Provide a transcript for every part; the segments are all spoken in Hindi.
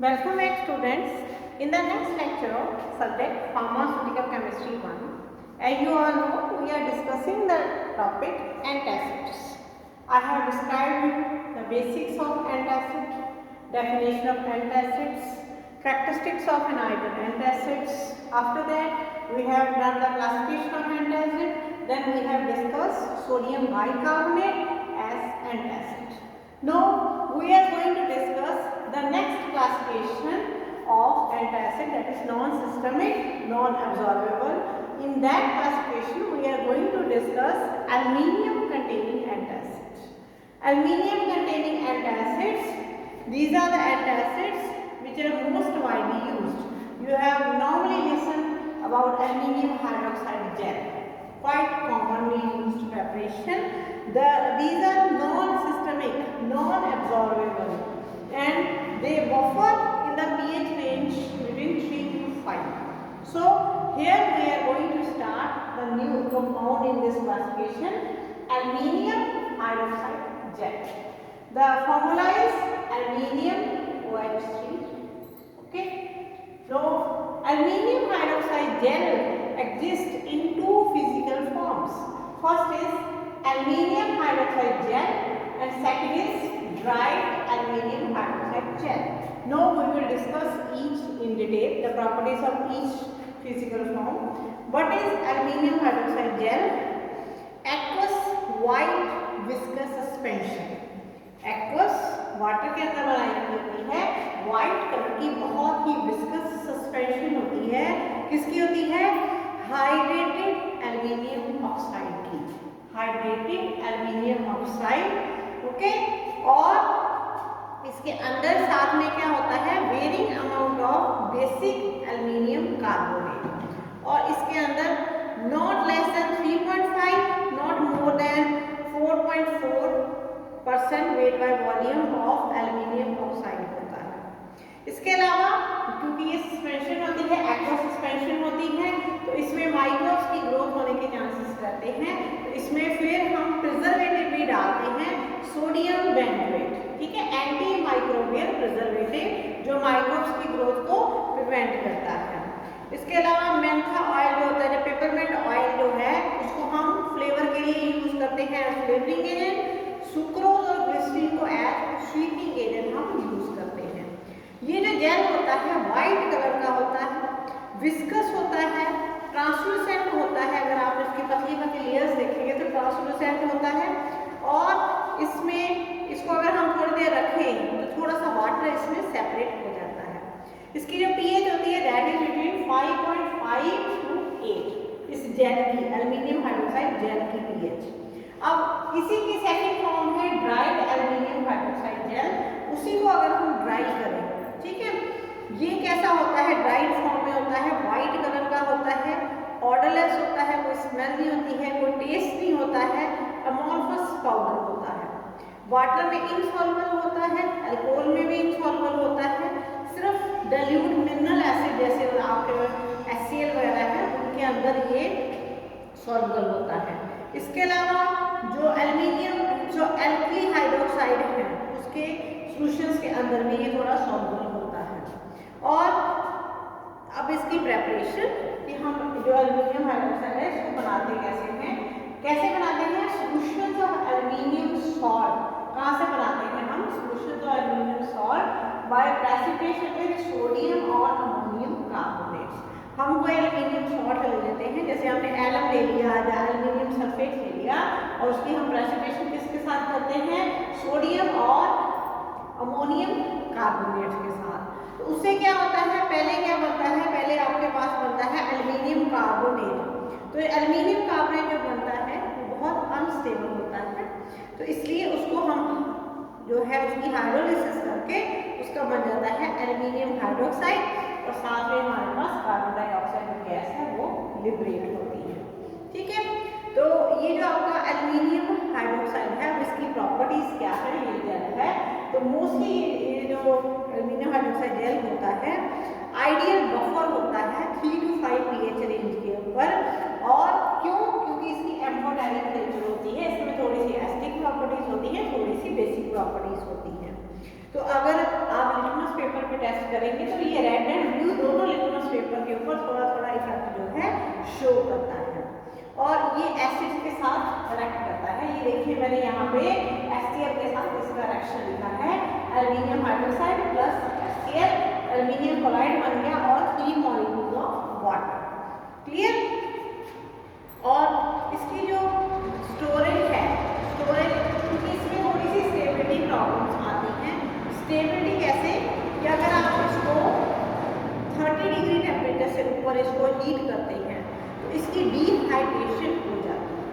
Welcome back students. In the next lecture of subject Pharmaceutical Chemistry 1, as you all know, we are discussing the topic antacids. I have described the basics of antacid, definition of antacids, characteristics of an ideal antacids. After that, we have done the classification of antacid. Then we have discussed sodium bicarbonate as antacid. Now we are going to discuss the next classification of antacid, that is non-systemic, non-absorbable. In that classification we are going to discuss aluminium containing antacids. Aluminium containing antacids, these are the antacids which are most widely used. You have normally listened about aluminium hydroxide gel, quite commonly used preparation. These are non-systemic, non-absorbable, and they buffer in the pH range between 3 to 5. So here we are going to start the new compound in this classification, aluminium hydroxide gel. The formula is aluminium OH3. Okay. So aluminium hydroxide gel exists in two physical forms. First is aluminium hydroxide gel and second is dried aluminium hydroxide gel. Now we will discuss each in detail, the properties of each physical form. What is aluminium hydroxide gel? Aqueous white viscous suspension. Aqueous water के अंदर बनाई होती है, व्हाइट कलर की बहुत ही विस्कस सस्पेंशन होती है. किसकी होती है? हाइड्रेटेड एल्युमिनियम ऑक्साइड की. Hydrated aluminium oxide. ओके. और इसके अंदर साथ में क्या होता है? Varying amount of basic aluminium carbonate. और इसके अंदर not less than 3.5, not more than 4.4% weight by volume of aluminium oxide होता है. इसके अलावा क्योंकि ये सस्पेंशन होती है, एक्वस सस्पेंशन होती है, तो इसमें माइक्रोब्स की ग्रोथ होने के चांसेस रहते हैं. तो इसमें फिर हम प्रिजर्वेटिव भी डालते हैं, सोडियम बेंजोएट. ठीक है, एंटी माइक्रोबियल प्रिजर्वेटिव जो माइक्रोब्स की ग्रोथ को प्रिवेंट करता है. इसके अलावा मेंथा ऑयल जो होता है, पेपरमेंट ऑयल जो है, उसको हम फ्लेवर के लिए यूज करते हैं एज फ्लेवरिंग एजेंट. सुक्रोज और ग्लिसरीन को एज स्वीटनिंग एजेंट हम यूज करते हैं. ये जो जेल होता है व्हाइट कलर का होता है, विस्कस होता है, ट्रांसलूसेंट होता है. अगर आप इसकी पतली पतली लेयर्स देखेंगे तो ट्रांसलूसेंट होता है. और इसमें इसको अगर हम थोड़ी देर रखें तो थोड़ा सा वाटर इसमें सेपरेट हो जाता है. इसकी जो पीएच होती है दैट इज बिटवीन 5.5 to 8. इस जेल की, एल्युमिनियम हाइड्रोक्साइड जेल की पीएच. अब इसी की सेकंड फॉर्म है ड्राइड एल्युमिनियम हाइड्रोक्साइड जेल. उसी को अगर हम ड्राई करें, ठीक है, ये कैसा होता है? ड्राइड फॉर्म में होता है, व्हाइट कलर का होता है, ऑर्डरलेस होता है, कोई स्मेल नहीं होती है, कोई टेस्ट नहीं होता है, अमोर्फस पाउडर होता है. वाटर में इनसॉल्युबल होता है, अल्कोहल में भी इनसॉल्युबल होता है. सिर्फ डाइल्यूट मिनरल एसिड जैसे आपके HCl वगैरह है उनके अंदर ये सॉल्युबल होता है. इसके अलावा जो एल्युमिनियम जो एल्कली हाइड्रोक्साइड है उसके सॉल्यूशंस के अंदर भी ये थोड़ा सॉल्युबल होता है. और अब इसकी प्रेपरेशन कि हम जो एल्युमिनियम हाइड्रोक्साइड है इसको बनाते कैसे हैं? कैसे बनाते हैं? Solutions of aluminium salt. कहाँ से बनाते हैं हम? Solutions of aluminium salt by precipitation with sodium और अमोनियम कार्बोनेट. हम कोई एल्युमिनियम सॉल्ट ले लेते हैं, जैसे हमने एलम ले लिया या एल्युमिनियम सल्फेट ले लिया, और उसकी हम प्रेसिपिटेशन किसके साथ करते हैं? सोडियम और अमोनियम कार्बोनेट के साथ. तो उससे क्या होता है? पहले क्या बनता है? पहले आपके पास बनता है एल्युमिनियम कार्बोनेट. तो एल्युमिनियम कार्बोनेट जो बनता है वो बहुत अनस्टेबल होता है. तो इसलिए उसको हम जो है उसकी हाइड्रोलिसिस करके उसका बन जाता है एल्युमिनियम हाइड्रोक्साइड, और साथ में हमारे पास कार्बन डाइऑक्साइड गैस है वो लिबरेट होती है. ठीक है, तो ये जो आपका एल्युमिनियम हाइड्रोक्साइड है इसकी प्रॉपर्टीज क्या है? ये जेल है. तो मोस्टली ये जो एल्युमिनियम हाइड्रोक्साइड जेल होता है आइडियल बफर होता है 3 to 5 pH रेंज के ऊपर. और क्यों? क्योंकि इसकी एम्फोटेरिक नेचर होती है, इसमें थोड़ी सी एसिडिक प्रॉपर्टीज होती है, थोड़ी सी बेसिक प्रॉपर्टीज होती है. तो अगर आप लिटमस पेपर पे टेस्ट करेंगे तो ये रेड एंड ब्लू दोनों लिटमस पेपर के ऊपर थोड़ा थोड़ा इफेक्ट जो है शो करता है और ये एसिड के साथ रिएक्ट करता है। ये देखिए मैंने यहाँ पे HCl के साथ इसका रिएक्शन लिखा है, aluminium hydroxide plus HCl, aluminium chloride बन गया और 3 मॉलिक्यूल ऑफ वाटर। क्लियर? और इसकी जो स्टोरेज है, स्टोरेज क्योंकि इसमें थोड़ी सी स्टेबिलिटी प्रॉब्लम्स आती हैं। स्टेबिलिटी कैसे कि अगर आप इसको 30 डिग्री टेम्परेचर से ऊपर इसको हीट करते हैं तो इसकी डिहाइड्रेशन हो जाती है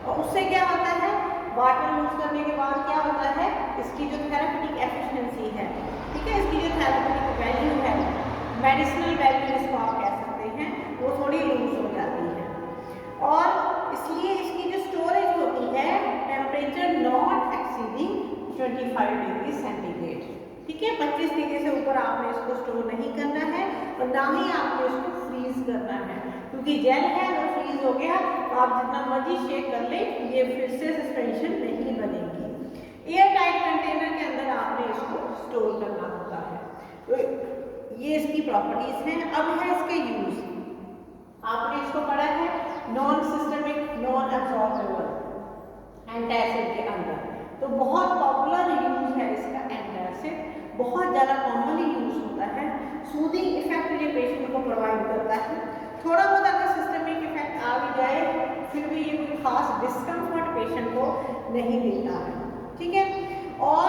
और उससे क्या होता है, वाटर यूज करने के बाद क्या होता है, इसकी जो थेरेपेटिक एफिशिएंसी है, ठीक है, इसकी जो थेरेपेटिक वैल्यू है, मेडिसिनल वैल्यू इसको आप कह सकते हैं, वो थोड़ी लूज हो जाती है। और इसलिए इसकी जो स्टोरेज होती है temperature not exceeding 25 degree centigrade, ठीक है, 25 डिग्री से ऊपर आपने इसको स्टोर नहीं करना है और ना ही आपने इसको फ्रीज करना है, क्योंकि जेल है वो फ्रीज हो गया तो आप जितना मर्जी शेक कर ले ये फिर से सस्पेंशन नहीं बनेगी। एयर टाइट कंटेनर के अंदर आपने इसको स्टोर करना होता है। तो ये इसकी प्रॉपर्टीज हैं। अब है इसके यूज। आपने इसको पढ़ा है non systemic non absorbable antacid के अंदर, तो बहुत पॉपुलर यूज है इसका एंटासिड, बहुत ज़्यादा कॉमनली यूज होता है। सूदिंग इफेक्ट ये पेशेंट को प्रोवाइड करता है। थोड़ा बहुत अगर सिस्टमिक इफेक्ट आ भी जाए फिर भी ये कोई खास डिस्कम्फर्ट पेशेंट को नहीं देता है, ठीक है। और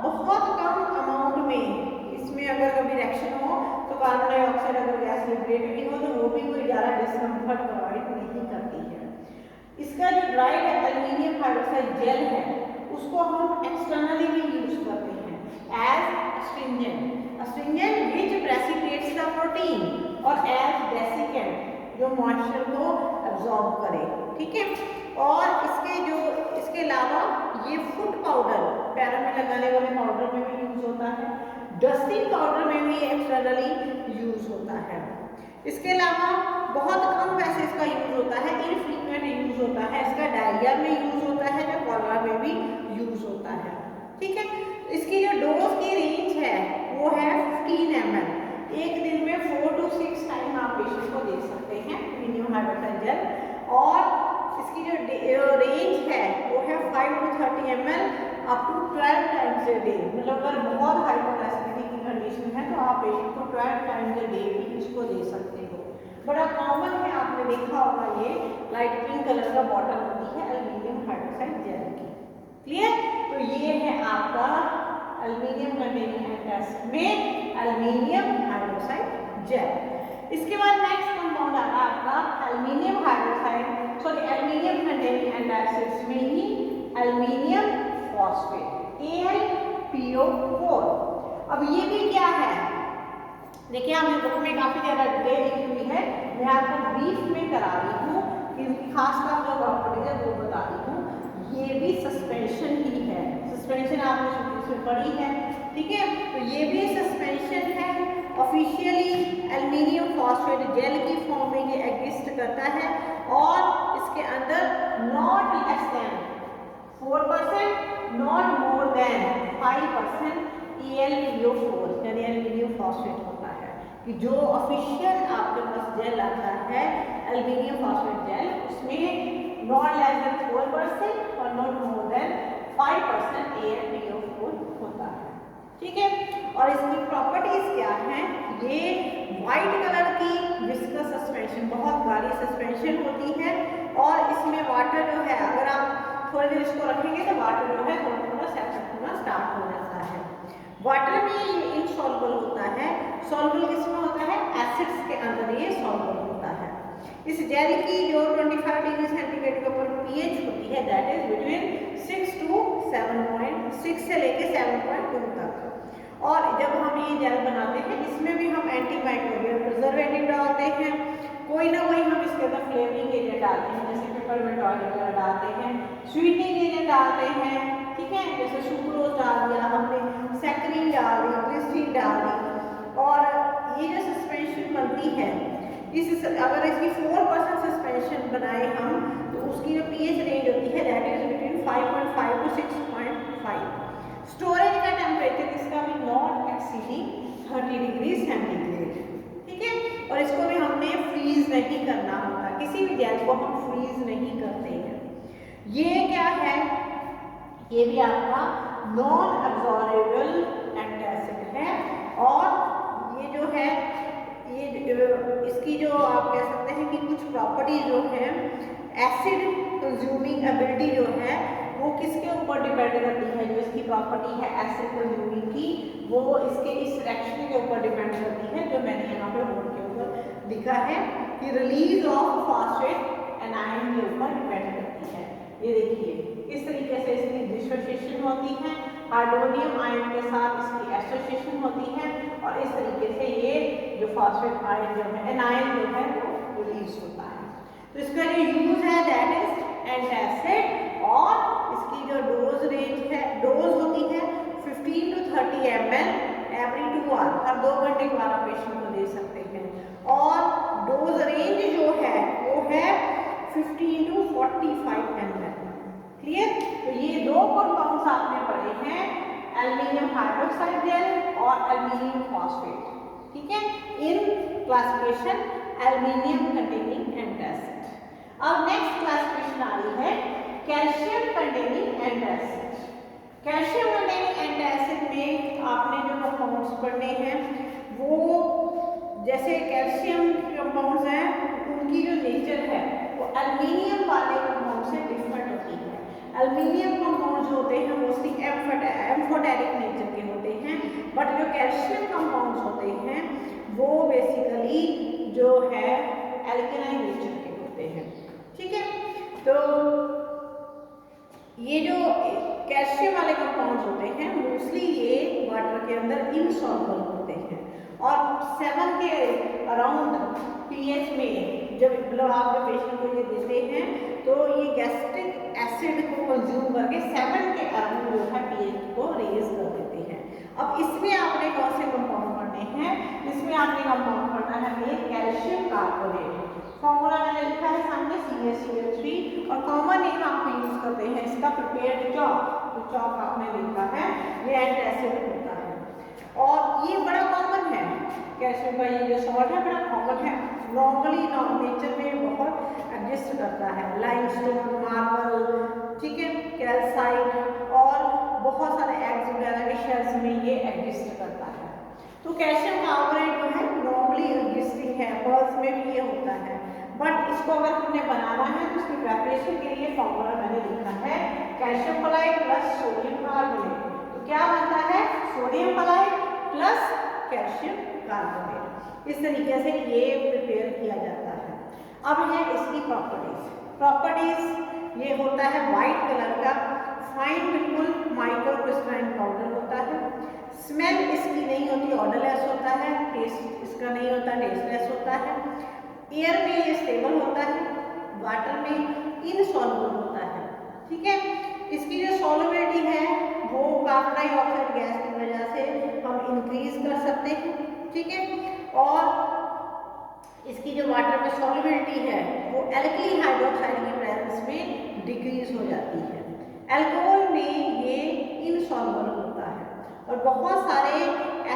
बहुत कम अमाउंट में इसमें अगर कभी रिएक्शन हो तो कार्बन डाइऑक्साइड अगर गैस लिबरेट भी हो तो वो भी कोई ज़्यादा डिस्कम्फर्ट प्रोवाइड नहीं करती है। इसका जो ड्राइड एल्यूमिनियम हाइड्रोक्साइड जेल है उसको हम एक्सटर्नली भी यूज करते हैं as astringent which precipitates the protein और as desiccant जो मॉइस्चर को एब्जॉर्ब करे, ठीक है। और इसके अलावा ये फूड पाउडर, पैरों में लगाने वाले पाउडर में भी यूज होता है, डस्टिंग पाउडर में भी एक्सटर्नली यूज होता है। इसके अलावा बहुत कम वैसे इसका यूज होता है, इनफ्रीक्वेंट यूज होता है, इसका डायरिया में यूज होता है, जो कॉलरा में भी यूज होता है, ठीक है। इसकी जो डोज की रेंज है वो है 15 ml। एक दिन में 4 to 6 टाइम आप पेशेंट को दे सकते हैं एल्यूमिनियम हाइड्रोक्साइड जेल। और इसकी जो रेंज है वो है 5 to 30 ml up to 12 times a day. मतलब अगर बहुत हाइपोटेसिटी की कंडीशन है तो आप पेशेंट को 12 टाइम्स ए डे भी इसको दे सकते हो। बड़ा कॉमन है, आपने देखा होगा ये लाइट पिंक कलर का बॉटल होती है एल्यूमिनियम हाइड्रोक्साइड जेल की। क्लियर? तो ये है आपका एल्यूमिनियम कंटेनिंग एंटासिड में एल्यूमिनियम हाइड्रोक्साइड जेल। इसके बाद नेक्स्ट कंपाउंड आता है आपका aluminium hydroxide, sorry aluminium containing antacids में ही एल्यूमिनियम फॉस्फेट AlPO4। अब ये भी क्या है, देखिए हमने बुक में काफी ज्यादा डिटेल लिखी हुई है, मैं आपको ब्रीफ में करा रही हूँ, इनकी खासकर जो प्रॉपर्टीज है वो बता रही हूँ। ये भी सस्पेंशन ही है, सस्पेंशन आपने शुरू से पढ़ी है, ठीक है। तो ये भी सस्पेंशन है। ऑफिशियली एल्यूमिनियम फॉस्फेट जेल की फॉर्म में ये एग्जिस्ट करता है और इसके अंदर not less then 4%, not more then 5% AlPO4 यानी एल्यूमिनियम फॉस्फेट होता है। कि जो ऑफिशियल आपके पास जेल आता है एल्यूमिनियम फॉस्फेट जेल, उसमें नॉट लेस देन 4% और नॉट मोर देन 5% AlPO4 होता है, ठीक है। और इसकी प्रॉपर्टीज क्या हैं, ये वाइट कलर की विस्कस सस्पेंशन, बहुत गाढ़ी सस्पेंशन होती है और इसमें वाटर जो है अगर आप थोड़ी देर इसको रखेंगे तो वाटर जो है थोड़ा थोड़ा सेपरेट होना स्टार्ट हो जाता है। वाटर में ये इनसॉल्युबल होता है, सॉल्युबल किसमें होता है, एसिड्स के अंदर ये सॉल्युबल होता है। इस जेल की जो 25 डिग्री सेंटीग्रेड के ऊपर pH होती है दैट इज बिटवीन 6 to 7.6 से लेके 7.2 तक। और जब हम ये जेल बनाते हैं इसमें भी हम एंटीमाइक्रोबियल प्रिजर्वेटिव डालते हैं, कोई ना कोई हम इसके अंदर फ्लेवरिंग एजेंट डालते हैं, जैसे पेपरमेंट ऑयल वगैरह डालते हैं, स्वीटनिंग एजेंट डालते हैं, ठीक है, जैसे सुक्रोज डाल दिया हमने, सैकरीन डाल दी, ग्लिसरीन डाल दी। और ये जो सस्पेंशन बनती है अगर इसकी 4% सस्पेंशन बनाए हम तो उसकी जो pH रेंज होती है that is between 5.5 to 6.5। Storage का टेम्परेचर इसका भी नॉट एक्सीडिंग 30 डिग्री सेंटीग्रेड। ठीक है, और इसको भी हमने फ्रीज नहीं करना होता, किसी भी गैस को हम फ्रीज नहीं करते हैं। ये क्या है, ये भी आपका नॉन एब्जॉर्बेबल एंटासिड है। और ये जो है ये इसकी जो आप कह सकते हैं कि कुछ प्रॉपर्टी जो है, एसिड कंज्यूमिंग एबिलिटी जो है वो किसके ऊपर डिपेंड करती है, जो इसकी प्रॉपर्टी है एसिड कंज्यूमिंग की, वो इसके इस रिएक्शन के ऊपर डिपेंड करती है, जो मैंने यहाँ पे बोर्ड के ऊपर लिखा है कि रिलीज ऑफ फॉस्फेट एनायन के ऊपर डिपेंड करती है। ये देखिए इस तरीके से इसकी डिसोसिएशन होती है, हाइड्रोनियम आयन के साथ इसकी एसोसिएशन होती है, और इस तरीके से ये जो फॉस्फेट आयन जो है एनायन जो है वो रिलीज होता है। तो इसका जो यूज है दैट इज एंटासिड, और इसकी जो डोज रेंज है, डोज होती है 15 to 30 ml एवरी 2 आवर, हर 2 घंटे के बाद आप पेशेंट को दे सकते हैं। और डोज रेंज जो है वो है 15 to 45 ml। क्लियर? तो ये दो कंपाउंड्स आपने पढ़े हैं, एल्युमिनियम हाइड्रोक्साइड जेल और एल्युमिनियम फॉस्फेट। ठीक है, in classification aluminium containing antacid. अब नेक्स्ट क्लासिफिकेशन आ रही है calcium containing antacid. Calcium containing antacid में आपने जो कंपाउंड्स पढ़ने हैं वो, जैसे कैल्शियम कंपाउंड्स हैं उनकी जो नेचर है वो एल्युमिनियम वाले कंपाउंड से डिफरेंट होती है। एल्युमिनियम कंपाउंड जो होते हैं मोस्टली एम्फोटेरिक नेचर के होते हैं, बट जो कैल्शियम कंपाउंड्स होते हैं वो बेसिकली जो है एल्केलाइन नेचर के होते हैं। ठीक है, तो ये जो कैल्शियम वाले कंपाउंड्स होते हैं मोस्टली ये वाटर के अंदर इनसॉल्युबल होते हैं, और 7 के अराउंड पीएच में जब मतलब आप जब पेशेंट को ये देते हैं तो ये गैस्ट्रिक एसिड को कंज्यूम करके 7 के अराउंड जो है पीएच को रेज कर देते हैं। अब इसमें आपने कौन से कंपाउंड पढ़ने हैं, इसमें आपने कंपाउंड पढ़ना है ये कैल्शियम कार्बोनेट। फॉर्मूला मैंने लिखा है सामने CaCl3, और कॉमन नेम आप यूज करते हैं इसका प्रिपेयर्ड चॉक, तो चॉक आपने लिखा है, ये एंटासिड होता है। और ये बड़ा कॉमन है, कैल्शियम का ये जो सॉल्ट है बड़ा कॉमन है, नॉर्मली नेचर में बहुत एग्जिस्ट करता है, लाइमस्टोन, मार्बल, ठीक है, कैल्साइट और बहुत सारे एग्स वगैरह के शेल्स में ये एग्जिस्ट करता है। तो कैल्शियम कार्बोनेट जो है नॉर्मली एग्जिस्टिंग है, पर्ल्स में भी ये होता है, बट इसको अगर हमने बनाना है तो उसकी प्रिपरेशन के लिए फॉर्मूला मैंने लिखा है calcium chloride plus sodium carbonate. तो क्या बनता है, sodium chloride plus calcium carbonate. इस तरीके से ये प्रिपेयर किया जाता है। अब है इसकी प्रॉपर्टीज ये होता है वाइट कलर का, फाइन बिल्कुल माइक्रो क्रिस्टलाइन पाउडर होता है, स्मेल इसकी नहीं होती, ऑर्डरलेस होता है, टेस्ट इसका नहीं होता, टेस्टलेस होता है, एयर में ये स्टेबल होता है, वाटर में इनसॉल्युबल होता है। ठीक है, इसकी जो सॉल्युबिलिटी है वो कार्बन डाइऑक्साइड गैस की वजह से हम इंक्रीज कर सकते हैं। ठीक है, और इसकी जो वाटर में सॉल्युबिलिटी है वो एल्कली हाइड्रोक्साइड की प्रेजेंस में डिक्रीज हो जाती है। अल्कोहल में ये इनसॉल्युबल होता है, और बहुत सारे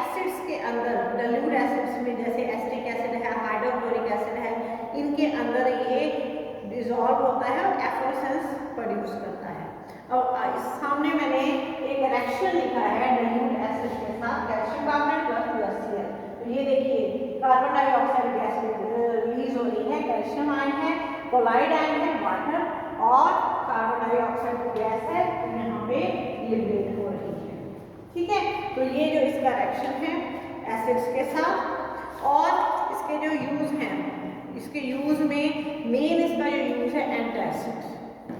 एसिड्स के अंदर, डाइल्यूट एसिड्स में जैसे एसिटिक एसिड है, हाइड्रोक्लोरिक एसिड है, इनके अंदर ये डिसॉल्व होता है और एफ्लोरेसेंस प्रोड्यूस करता है। अब इस सामने मैंने एक रिएक्शन लिखा है डाइल्यूट एसिड के साथ कैल्शियम कार्बोनेट प्लस HCl। तो ये देखिए कार्बन डाइऑक्साइड गैस रिलीज हो रही है, कैल्शियम आयन है, क्लोराइड आयन है, वाटर, और कार्बन डाइऑक्साइड गैस है यहाँ पे लिबरेट हो रही है। ठीक है, तो ये जो इसका रिएक्शन है एसिड्स के साथ, और इसके जो यूज हैं, इसके यूज में मेन इसका जो यूज है एंटासिड।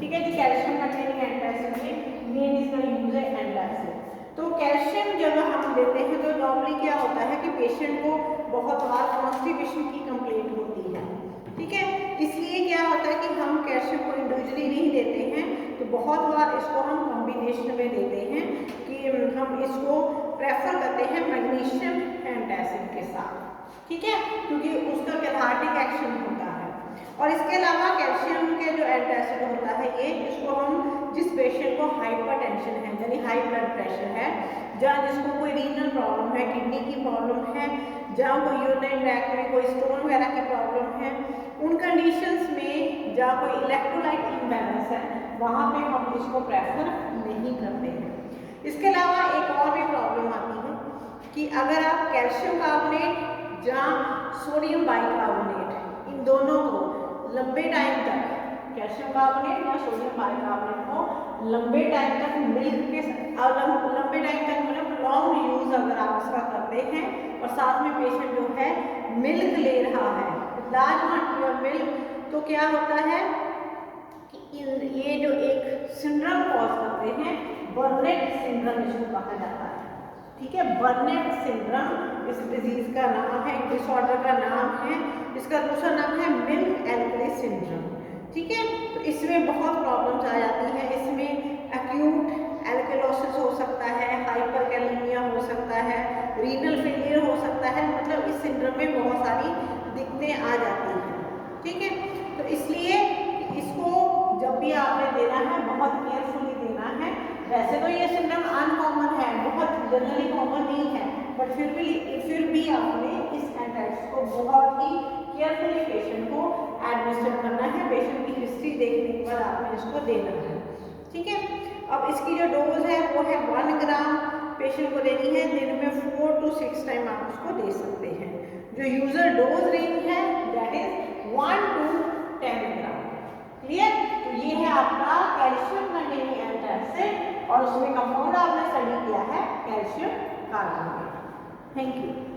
ठीक है जी, कैल्शियम कंटेनिंग एंटासिड में मेन इसका यूज है एंटासिड। तो कैल्शियम जब हम देते हैं तो नॉर्मली क्या होता है कि पेशेंट को बहुत बार कॉन्स्टिपेशन की कंप्लेंट होती है। ठीक है, इसलिए क्या होता है कि हम कैल्शियम को इंडिविजुअली नहीं देते हैं, तो बहुत बार इसको हम कॉम्बिनेशन में देते हैं कि हम इसको प्रेफर करते हैं मैग्नीशियम एंटासिड के साथ। ठीक है, क्योंकि उसका कैथार्टिक एक्शन होता है। और इसके अलावा कैल्शियम के जो एंटासिड होता है ये, इसको हम जिस पेशेंट को हाइपरटेंशन है यानी हाई ब्लड प्रेशर है, जहाँ जिसको कोई रीनल प्रॉब्लम है, किडनी की प्रॉब्लम है, जहाँ कोई यूरिनरी ट्रैक्ट में कोई स्टोन वगैरह की प्रॉब्लम है, उन कंडीशंस में जहाँ कोई इलेक्ट्रोलाइट इम्बैलेंस है वहाँ पे हम इसको प्रेफर नहीं करते हैं। इसके अलावा एक और भी प्रॉब्लम आती है कि अगर आप कैल्शियम कार्बोनेट या सोडियम बाइकार्बोनेट इन दोनों को लंबे टाइम तक, कैल्शियम कार्बोनेट या सोडियम बाइकार्बोनेट को लंबे टाइम तक मिल्क के लंबे टाइम तक मतलब लॉन्ग यूज अगर आप इसका करते हैं और साथ में पेशेंट जो है मिल्क ले रहा है, लार्ज क्वांटिटी ऑफ मिल्क, तो क्या होता है कि ये जो एक सिंड्रोम कॉज करते हैं, बर्नेट सिंड्रोम इसको कहा जाता है। ठीक है, बर्नेट सिंड्रोम इस डिजीज का नाम है, डिसऑर्डर का नाम है। इसका दूसरा नाम है मिल्क एल्कली सिंड्रोम। ठीक है, तो इसमें बहुत प्रॉब्लम्स आ जाती हैं। इसमें एक्यूट एल्कलोसिस हो सकता है, हाइपरकैलेमिया हो सकता है, रीनल फेलियर हो सकता है, मतलब इस सिंड्रोम में बहुत सारी दिक्कतें आ जाती हैं। ठीक है, तो इसलिए इसको जब भी आपने देना है बहुत केयरफुली देना है। वैसे तो ये सिंड्रोम अनकॉमन है, बहुत जनरली कॉमन नहीं है, बट फिर भी आपने इस एंटासिड को बहुत ही केयरफुली पेशेंट को एडमिनिस्टर करना है। पेशेंट की हिस्ट्री देखने के बाद आपने इसको देना है। ठीक है, अब इसकी जो डोज है वो है 1 ग्राम पेशेंट को देनी है। दिन में 4 to 6 टाइम आप उसको दे सकते हैं। जो यूजर डोज रेंज है that is 1 to 10 gram. Clear? तो ये है आपका कैल्शियम कंटेनिंग एंटासिड और उसमें कंपाउंड आपने स्टडी किया है कैल्शियम कार्बोनेट। Thank you.